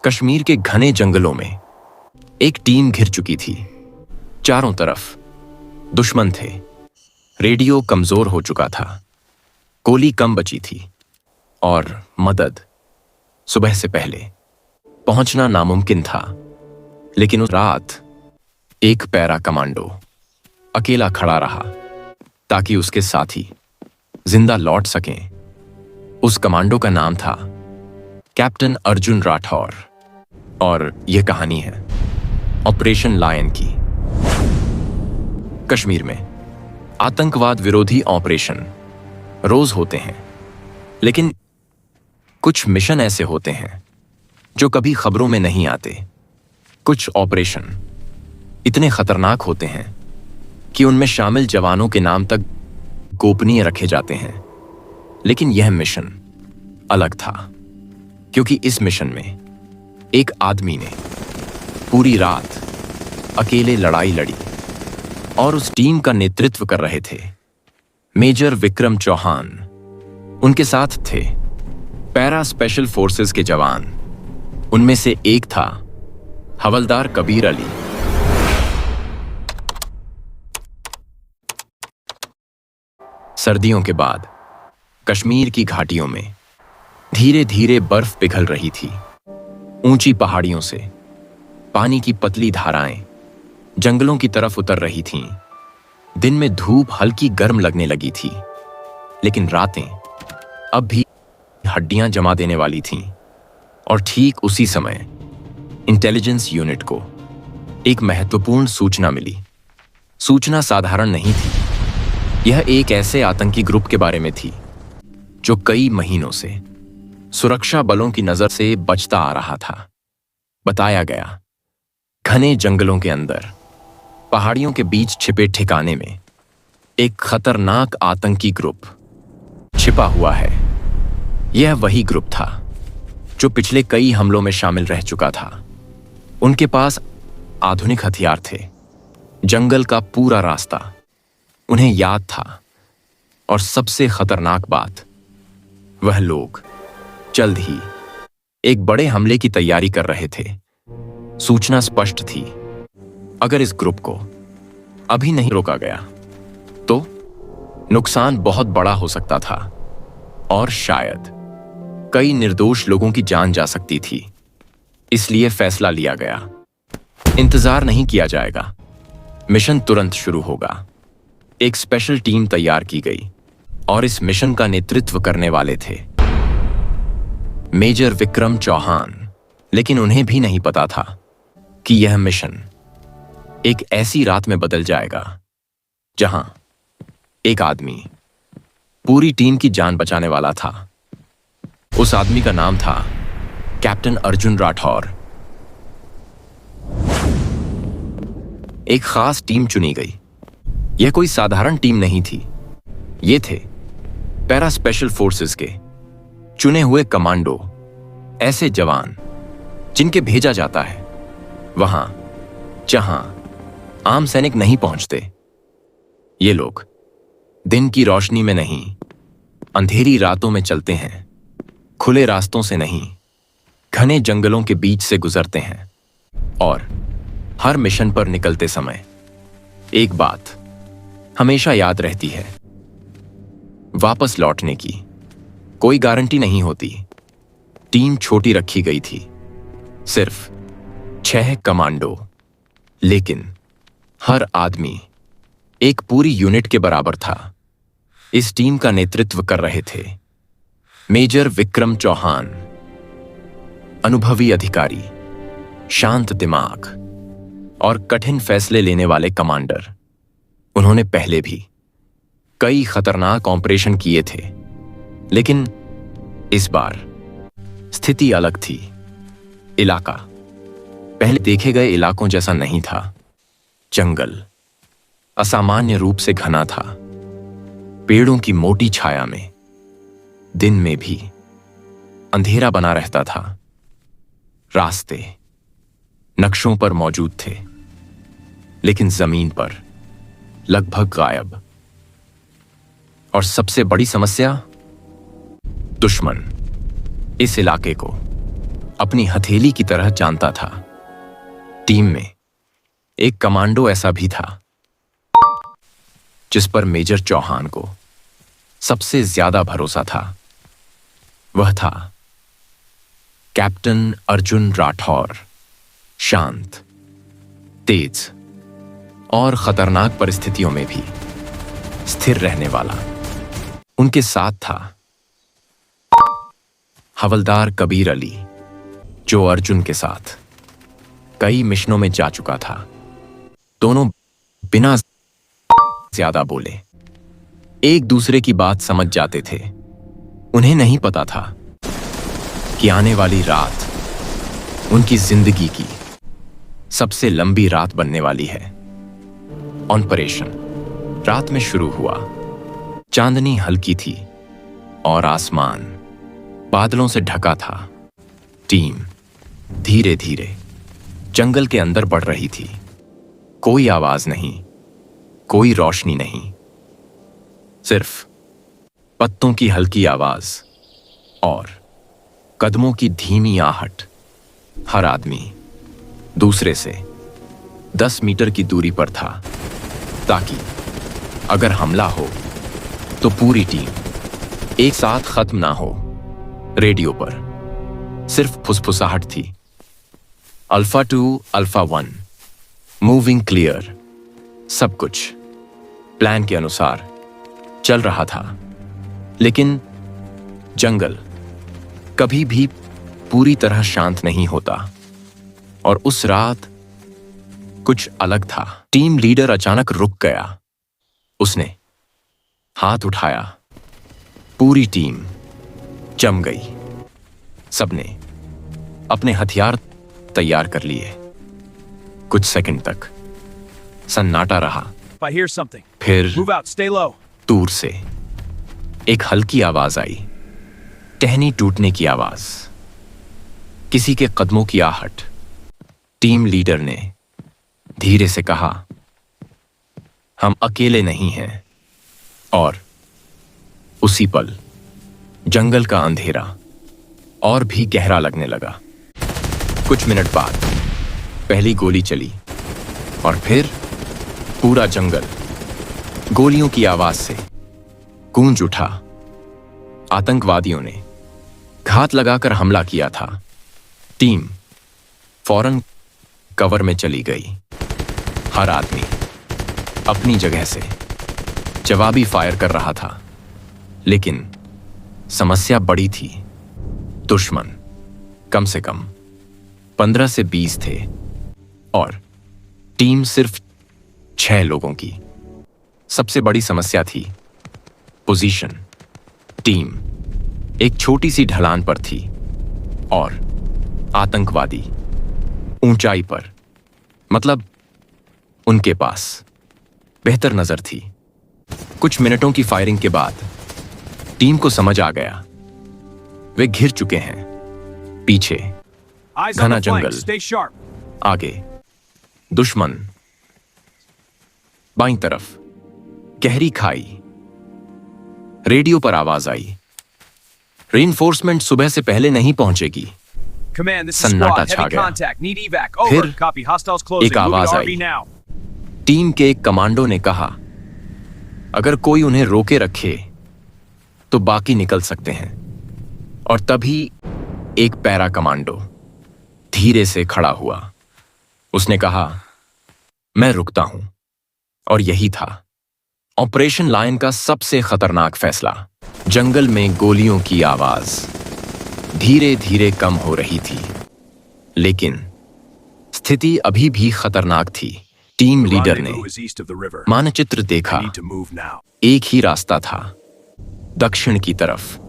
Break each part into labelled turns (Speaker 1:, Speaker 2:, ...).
Speaker 1: कश्मीर के घने जंगलों में एक टीम घिर चुकी थी। चारों तरफ दुश्मन थे। रेडियो कमजोर हो चुका था, गोली कम बची थी और मदद सुबह से पहले पहुंचना नामुमकिन था। लेकिन उस रात एक पैरा कमांडो अकेला खड़ा रहा ताकि उसके साथी जिंदा लौट सकें। उस कमांडो का नाम था कैप्टन अर्जुन राठौर और यह कहानी है ऑपरेशन लायन की। कश्मीर में आतंकवाद विरोधी ऑपरेशन रोज होते हैं, लेकिन कुछ मिशन ऐसे होते हैं जो कभी खबरों में नहीं आते। कुछ ऑपरेशन इतने खतरनाक होते हैं कि उनमें शामिल जवानों के नाम तक गोपनीय रखे जाते हैं। लेकिन यह मिशन अलग था, क्योंकि इस मिशन में एक आदमी ने पूरी रात अकेले लड़ाई लड़ी और उस टीम का नेतृत्व कर रहे थे मेजर विक्रम चौहान। उनके साथ थे पैरा स्पेशल फोर्सेस के जवान। उनमें से एक था हवलदार कबीर अली। सर्दियों के बाद कश्मीर की घाटियों में धीरे धीरे बर्फ पिघल रही थी। ऊंची पहाड़ियों से पानी की पतली धाराएं जंगलों की तरफ उतर रही थीं। दिन में धूप हल्की गर्म लगने लगी थी, लेकिन रातें अब भी हड्डियां जमा देने वाली थीं। और ठीक उसी समय इंटेलिजेंस यूनिट को एक महत्वपूर्ण सूचना मिली। सूचना साधारण नहीं थी। यह एक ऐसे आतंकी ग्रुप के बारे में थी जो कई महीनों से सुरक्षा बलों की नजर से बचता आ रहा था। बताया गया, घने जंगलों के अंदर पहाड़ियों के बीच छिपे ठिकाने में एक खतरनाक आतंकी ग्रुप छिपा हुआ है। यह वही ग्रुप था जो पिछले कई हमलों में शामिल रह चुका था। उनके पास आधुनिक हथियार थे, जंगल का पूरा रास्ता उन्हें याद था, और सबसे खतरनाक बात, वह लोग जल्द ही एक बड़े हमले की तैयारी कर रहे थे। सूचना स्पष्ट थी, अगर इस ग्रुप को अभी नहीं रोका गया तो नुकसान बहुत बड़ा हो सकता था और शायद कई निर्दोष लोगों की जान जा सकती थी। इसलिए फैसला लिया गया, इंतजार नहीं किया जाएगा, मिशन तुरंत शुरू होगा। एक स्पेशल टीम तैयार की गई और इस मिशन का नेतृत्व करने वाले थे मेजर विक्रम चौहान। लेकिन उन्हें भी नहीं पता था कि यह मिशन एक ऐसी रात में बदल जाएगा जहां एक आदमी पूरी टीम की जान बचाने वाला था। उस आदमी का नाम था कैप्टन अर्जुन राठौर। एक खास टीम चुनी गई। यह कोई साधारण टीम नहीं थी। ये थे पैरा स्पेशल फोर्सेस के चुने हुए कमांडो, ऐसे जवान जिनके भेजा जाता है वहां जहां आम सैनिक नहीं पहुंचते। ये लोग दिन की रोशनी में नहीं, अंधेरी रातों में चलते हैं, खुले रास्तों से नहीं, घने जंगलों के बीच से गुजरते हैं। और हर मिशन पर निकलते समय एक बात हमेशा याद रहती है, वापस लौटने की कोई गारंटी नहीं होती। टीम छोटी रखी गई थी, सिर्फ 6 कमांडो, लेकिन हर आदमी एक पूरी यूनिट के बराबर था। इस टीम का नेतृत्व कर रहे थे मेजर विक्रम चौहान, अनुभवी अधिकारी, शांत दिमाग और कठिन फैसले लेने वाले कमांडर। उन्होंने पहले भी कई खतरनाक ऑपरेशन किए थे, लेकिन इस बार स्थिति अलग थी। इलाका पहले देखे गए इलाकों जैसा नहीं था। जंगल असामान्य रूप से घना था। पेड़ों की मोटी छाया में दिन में भी अंधेरा बना रहता था। रास्ते नक्शों पर मौजूद थे, लेकिन जमीन पर लगभग गायब। और सबसे बड़ी समस्या, दुश्मन इस इलाके को अपनी हथेली की तरह जानता था। टीम में एक कमांडो ऐसा भी था जिस पर मेजर चौहान को सबसे ज्यादा भरोसा था। वह था कैप्टन अर्जुन राठौर। शांत, तेज और खतरनाक परिस्थितियों में भी स्थिर रहने वाला। उनके साथ था हवलदार कबीर अली, जो अर्जुन के साथ कई मिशनों में जा चुका था। दोनों बिना ज्यादा बोले एक दूसरे की बात समझ जाते थे। उन्हें नहीं पता था कि आने वाली रात उनकी जिंदगी की सबसे लंबी रात बनने वाली है। ऑपरेशन रात में शुरू हुआ। चांदनी हल्की थी और आसमान बादलों से ढका था। टीम धीरे धीरे जंगल के अंदर बढ़ रही थी। कोई आवाज नहीं, कोई रोशनी नहीं, सिर्फ पत्तों की हल्की आवाज और कदमों की धीमी आहट। हर आदमी दूसरे से 10 मीटर की दूरी पर था, ताकि अगर हमला हो तो पूरी टीम एक साथ खत्म ना हो। रेडियो पर सिर्फ फुसफुसाहट थी। Alpha 2, alpha 1, moving clear. सब कुछ प्लान के अनुसार चल रहा था, लेकिन जंगल कभी भी पूरी तरह शांत नहीं होता। और उस रात कुछ अलग था। टीम लीडर अचानक रुक गया। उसने हाथ उठाया। पूरी टीम जम गई। सबने अपने हथियार तैयार कर लिए। कुछ सेकंड तक सन्नाटा रहा। फिर दूर से एक हल्की आवाज आई, टहनी टूटने की आवाज, किसी के कदमों की आहट। टीम लीडर ने धीरे से कहा, हम अकेले नहीं हैं। और उसी पल जंगल का अंधेरा और भी गहरा लगने लगा। कुछ मिनट बाद पहली गोली चली और फिर पूरा जंगल गोलियों की आवाज से गूंज उठा। आतंकवादियों ने घात लगाकर हमला किया था। टीम फौरन कवर में चली गई। हर आदमी अपनी जगह से जवाबी फायर कर रहा था, लेकिन समस्या बड़ी थी। दुश्मन कम से कम 15 से 20 थे और टीम सिर्फ 6 लोगों की। सबसे बड़ी समस्या थी पोजीशन। टीम एक छोटी सी ढलान पर थी और आतंकवादी ऊंचाई पर, मतलब उनके पास बेहतर नजर थी। कुछ मिनटों की फायरिंग के बाद टीम को समझ आ गया, वे घिर चुके हैं। पीछे घना जंगल, आगे दुश्मन, बाईं तरफ गहरी खाई। रेडियो पर आवाज आई, रीइंफोर्समेंट सुबह से पहले नहीं पहुंचेगी। सन्नाटा छा गया। फिर एक आवाज आई। टीम के एक कमांडो ने कहा, अगर कोई उन्हें रोके रखे तो बाकी निकल सकते हैं। और तभी एक पैरा कमांडो धीरे से खड़ा हुआ। उसने कहा, मैं रुकता हूं। और यही था ऑपरेशन लायन का सबसे खतरनाक फैसला। जंगल में गोलियों की आवाज धीरे धीरे कम हो रही थी, लेकिन स्थिति अभी भी खतरनाक थी। टीम लीडर ने मानचित्र देखा। एक ही रास्ता था, दक्षिण की तरफ,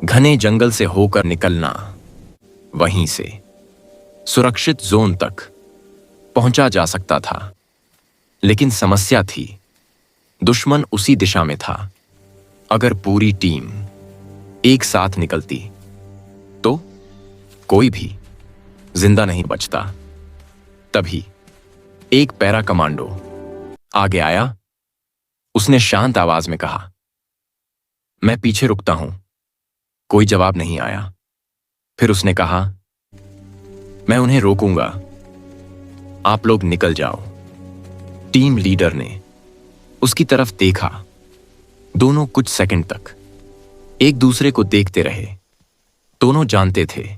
Speaker 1: घने जंगल से होकर निकलना। वहीं से सुरक्षित जोन तक पहुंचा जा सकता था। लेकिन समस्या थी, दुश्मन उसी दिशा में था। अगर पूरी टीम एक साथ निकलती तो कोई भी जिंदा नहीं बचता। तभी एक पैरा कमांडो आगे आया। उसने शांत आवाज में कहा, मैं पीछे रुकता हूं। कोई जवाब नहीं आया। फिर उसने कहा, मैं उन्हें रोकूंगा, आप लोग निकल जाओ। टीम लीडर ने उसकी तरफ देखा। दोनों कुछ सेकंड तक एक दूसरे को देखते रहे। दोनों जानते थे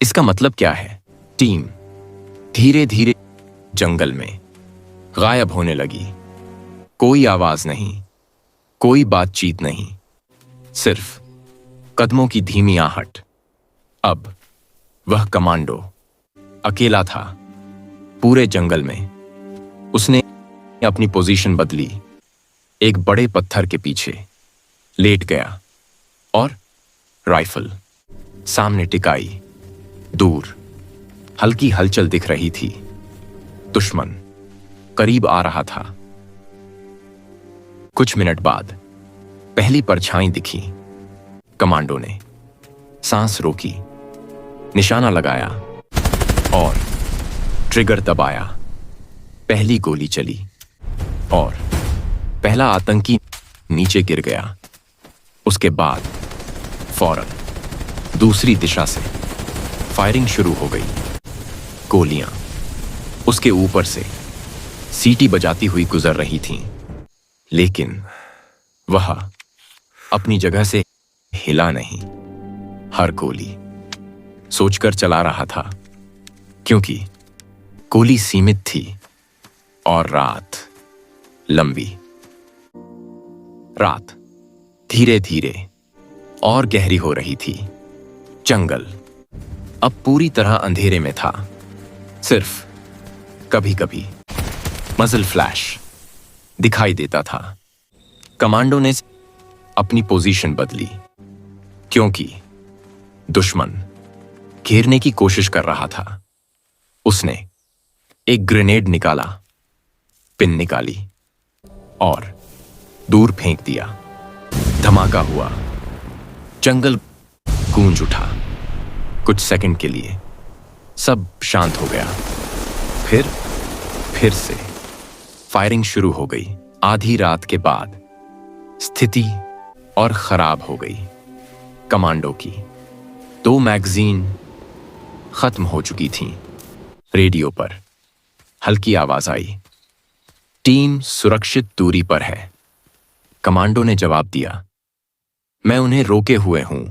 Speaker 1: इसका मतलब क्या है। टीम धीरे धीरे जंगल में गायब होने लगी। कोई आवाज नहीं, कोई बातचीत नहीं, सिर्फ कदमों की धीमी आहट। अब वह कमांडो अकेला था पूरे जंगल में। उसने अपनी पोजीशन बदली, एक बड़े पत्थर के पीछे लेट गया और राइफल सामने टिकाई। दूर हल्की हलचल दिख रही थी। दुश्मन करीब आ रहा था। कुछ मिनट बाद पहली परछाई दिखी। कमांडो ने सांस रोकी, निशाना लगाया और ट्रिगर दबाया। पहली गोली चली और पहला आतंकी नीचे गिर गया। उसके बाद फौरन दूसरी दिशा से फायरिंग शुरू हो गई। गोलियां उसके ऊपर से सीटी बजाती हुई गुजर रही थीं, लेकिन वह अपनी जगह से हिला नहीं। हर गोली सोचकर चला रहा था, क्योंकि गोली सीमित थी और रात लंबी। रात धीरे धीरे और गहरी हो रही थी। जंगल अब पूरी तरह अंधेरे में था। सिर्फ कभी कभी मजल फ्लैश दिखाई देता था। कमांडो ने अपनी पोजीशन बदली, क्योंकि दुश्मन घेरने की कोशिश कर रहा था। उसने एक ग्रेनेड निकाला, पिन निकाली और दूर फेंक दिया। धमाका हुआ। जंगल गूंज उठा। कुछ सेकंड के लिए सब शांत हो गया। फिर से फायरिंग शुरू हो गई। आधी रात के बाद स्थिति और खराब हो गई। कमांडो की 2 मैगजीन खत्म हो चुकी थीं। रेडियो पर हल्की आवाज आई, टीम सुरक्षित दूरी पर है। कमांडो ने जवाब दिया, मैं उन्हें रोके हुए हूं।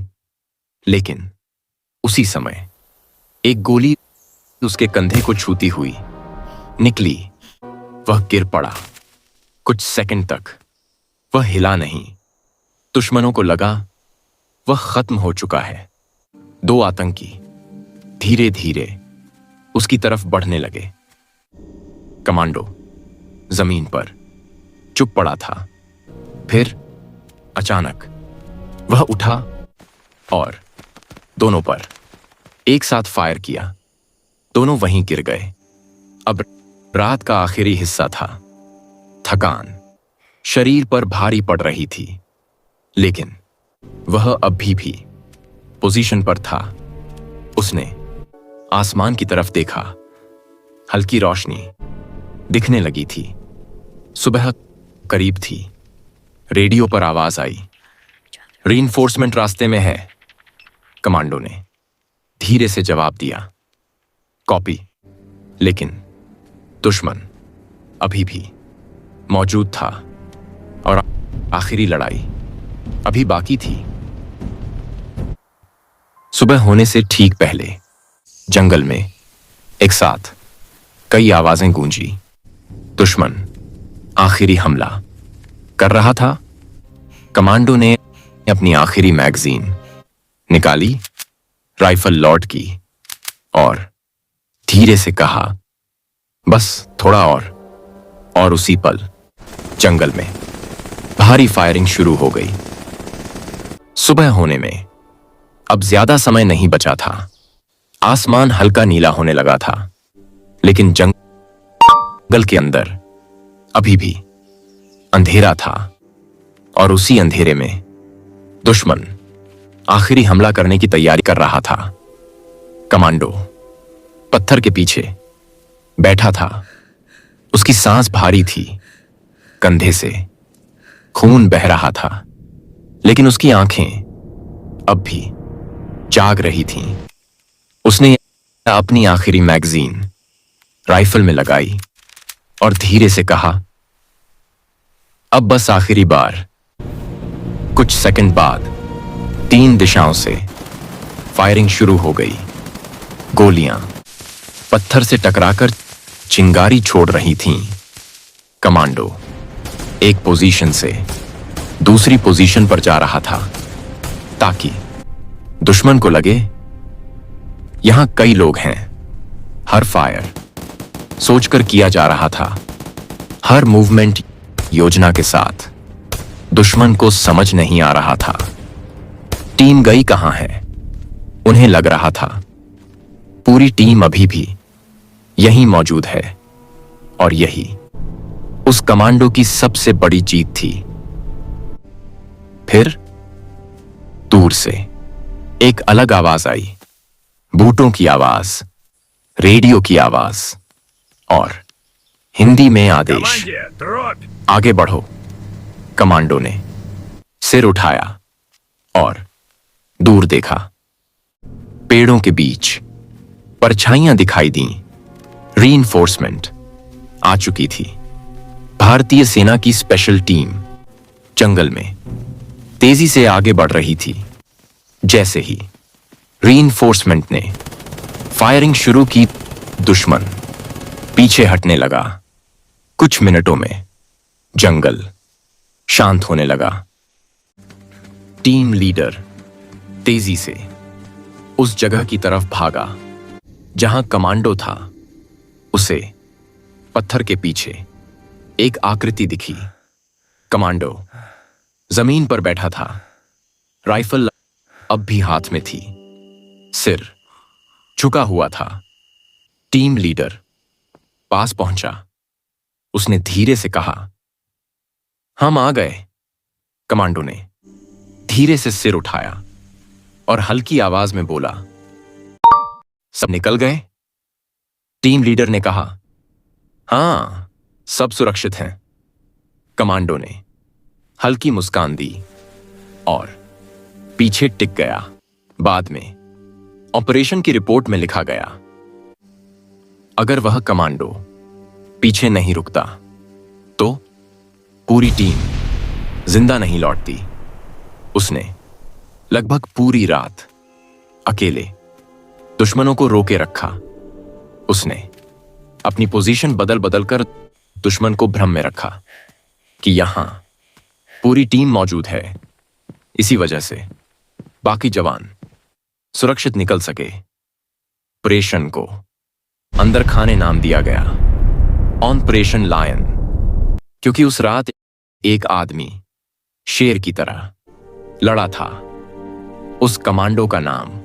Speaker 1: लेकिन उसी समय एक गोली उसके कंधे को छूती हुई निकली। वह गिर पड़ा। कुछ सेकंड तक वह हिला नहीं। दुश्मनों को लगा वह खत्म हो चुका है। 2 आतंकी धीरे धीरे उसकी तरफ बढ़ने लगे। कमांडो जमीन पर चुप पड़ा था। फिर अचानक वह उठा और दोनों पर एक साथ फायर किया। दोनों वहीं गिर गए। अब रात का आखिरी हिस्सा था। थकान शरीर पर भारी पड़ रही थी, लेकिन वह अभी भी पोजीशन पर था। उसने आसमान की तरफ देखा। हल्की रोशनी दिखने लगी थी। सुबह करीब थी। रेडियो पर आवाज आई, रीइंफोर्समेंट रास्ते में है। कमांडो ने धीरे से जवाब दिया, कॉपी। लेकिन दुश्मन अभी भी मौजूद था और आखिरी लड़ाई अभी बाकी थी। सुबह होने से ठीक पहले जंगल में एक साथ कई आवाजें गूंजी। दुश्मन आखिरी हमला कर रहा था। कमांडो ने अपनी आखिरी मैगजीन निकाली, राइफल लॉड की और धीरे से कहा, बस थोड़ा और उसी पल जंगल में भारी फायरिंग शुरू हो गई। सुबह होने में अब ज्यादा समय नहीं बचा था। आसमान हल्का नीला होने लगा था, लेकिन जंगल के अंदर अभी भी अंधेरा था और उसी अंधेरे में दुश्मन आखिरी हमला करने की तैयारी कर रहा था। कमांडो पत्थर के पीछे बैठा था। उसकी सांस भारी थी। कंधे से खून बह रहा था, लेकिन उसकी आंखें अब भी जाग रही थीं। उसने अपनी आखिरी मैगजीन राइफल में लगाई और धीरे से कहा, अब बस आखिरी बार। कुछ सेकंड बाद 3 दिशाओं से फायरिंग शुरू हो गई। गोलियां पत्थर से टकराकर चिंगारी छोड़ रही थीं। कमांडो एक पोजीशन से दूसरी पोजीशन पर जा रहा था ताकि दुश्मन को लगे यहां कई लोग हैं। हर फायर सोचकर किया जा रहा था, हर मूवमेंट योजना के साथ। दुश्मन को समझ नहीं आ रहा था टीम गई कहां है। उन्हें लग रहा था पूरी टीम अभी भी यहीं मौजूद है और यही उस कमांडो की सबसे बड़ी जीत थी। फिर दूर से एक अलग आवाज आई, बूटों की आवाज, रेडियो की आवाज और हिंदी में आदेश, आगे बढ़ो। कमांडो ने सिर उठाया और दूर देखा। पेड़ों के बीच परछाइयां दिखाई दी। रीइंफोर्समेंट आ चुकी थी। भारतीय सेना की स्पेशल टीम जंगल में तेजी से आगे बढ़ रही थी। जैसे ही रीइंफोर्समेंट ने फायरिंग शुरू की, दुश्मन पीछे हटने लगा। कुछ मिनटों में जंगल शांत होने लगा। टीम लीडर तेजी से उस जगह की तरफ भागा जहां कमांडो था। उसे पत्थर के पीछे एक आकृति दिखी। कमांडो जमीन पर बैठा था, राइफल अब भी हाथ में थी, सिर झुका हुआ था। टीम लीडर पास पहुंचा। उसने धीरे से कहा, हम आ गए। कमांडो ने धीरे से सिर उठाया और हल्की आवाज में बोला, सब निकल गए? टीम लीडर ने कहा, हां, सब सुरक्षित हैं। कमांडो ने हल्की मुस्कान दी और पीछे टिक गया। बाद में ऑपरेशन की रिपोर्ट में लिखा गया, अगर वह कमांडो पीछे नहीं रुकता तो पूरी टीम जिंदा नहीं लौटती। उसने लगभग पूरी रात अकेले दुश्मनों को रोके रखा। उसने अपनी पोजीशन बदल बदल कर दुश्मन को भ्रम में रखा कि यहां पूरी टीम मौजूद है। इसी वजह से बाकी जवान सुरक्षित निकल सके। ऑपरेशन को अंदर खाने नाम दिया गया, ऑपरेशन लायन, क्योंकि उस रात एक आदमी शेर की तरह लड़ा था। उस कमांडो का नाम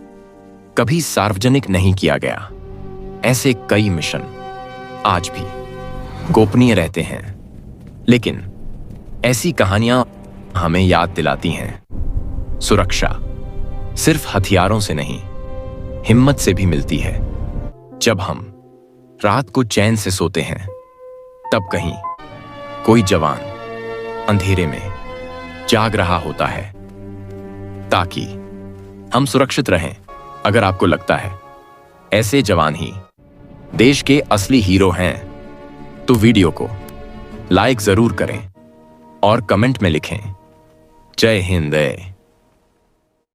Speaker 1: कभी सार्वजनिक नहीं किया गया। ऐसे कई मिशन आज भी गोपनीय रहते हैं, लेकिन ऐसी कहानियां हमें याद दिलाती हैं सुरक्षा सिर्फ हथियारों से नहीं, हिम्मत से भी मिलती है। जब हम रात को चैन से सोते हैं, तब कहीं कोई जवान अंधेरे में जाग रहा होता है ताकि हम सुरक्षित रहें। अगर आपको लगता है ऐसे जवान ही देश के असली हीरो हैं, तो वीडियो को लाइक जरूर करें और कमेंट में लिखें, जय हिंद।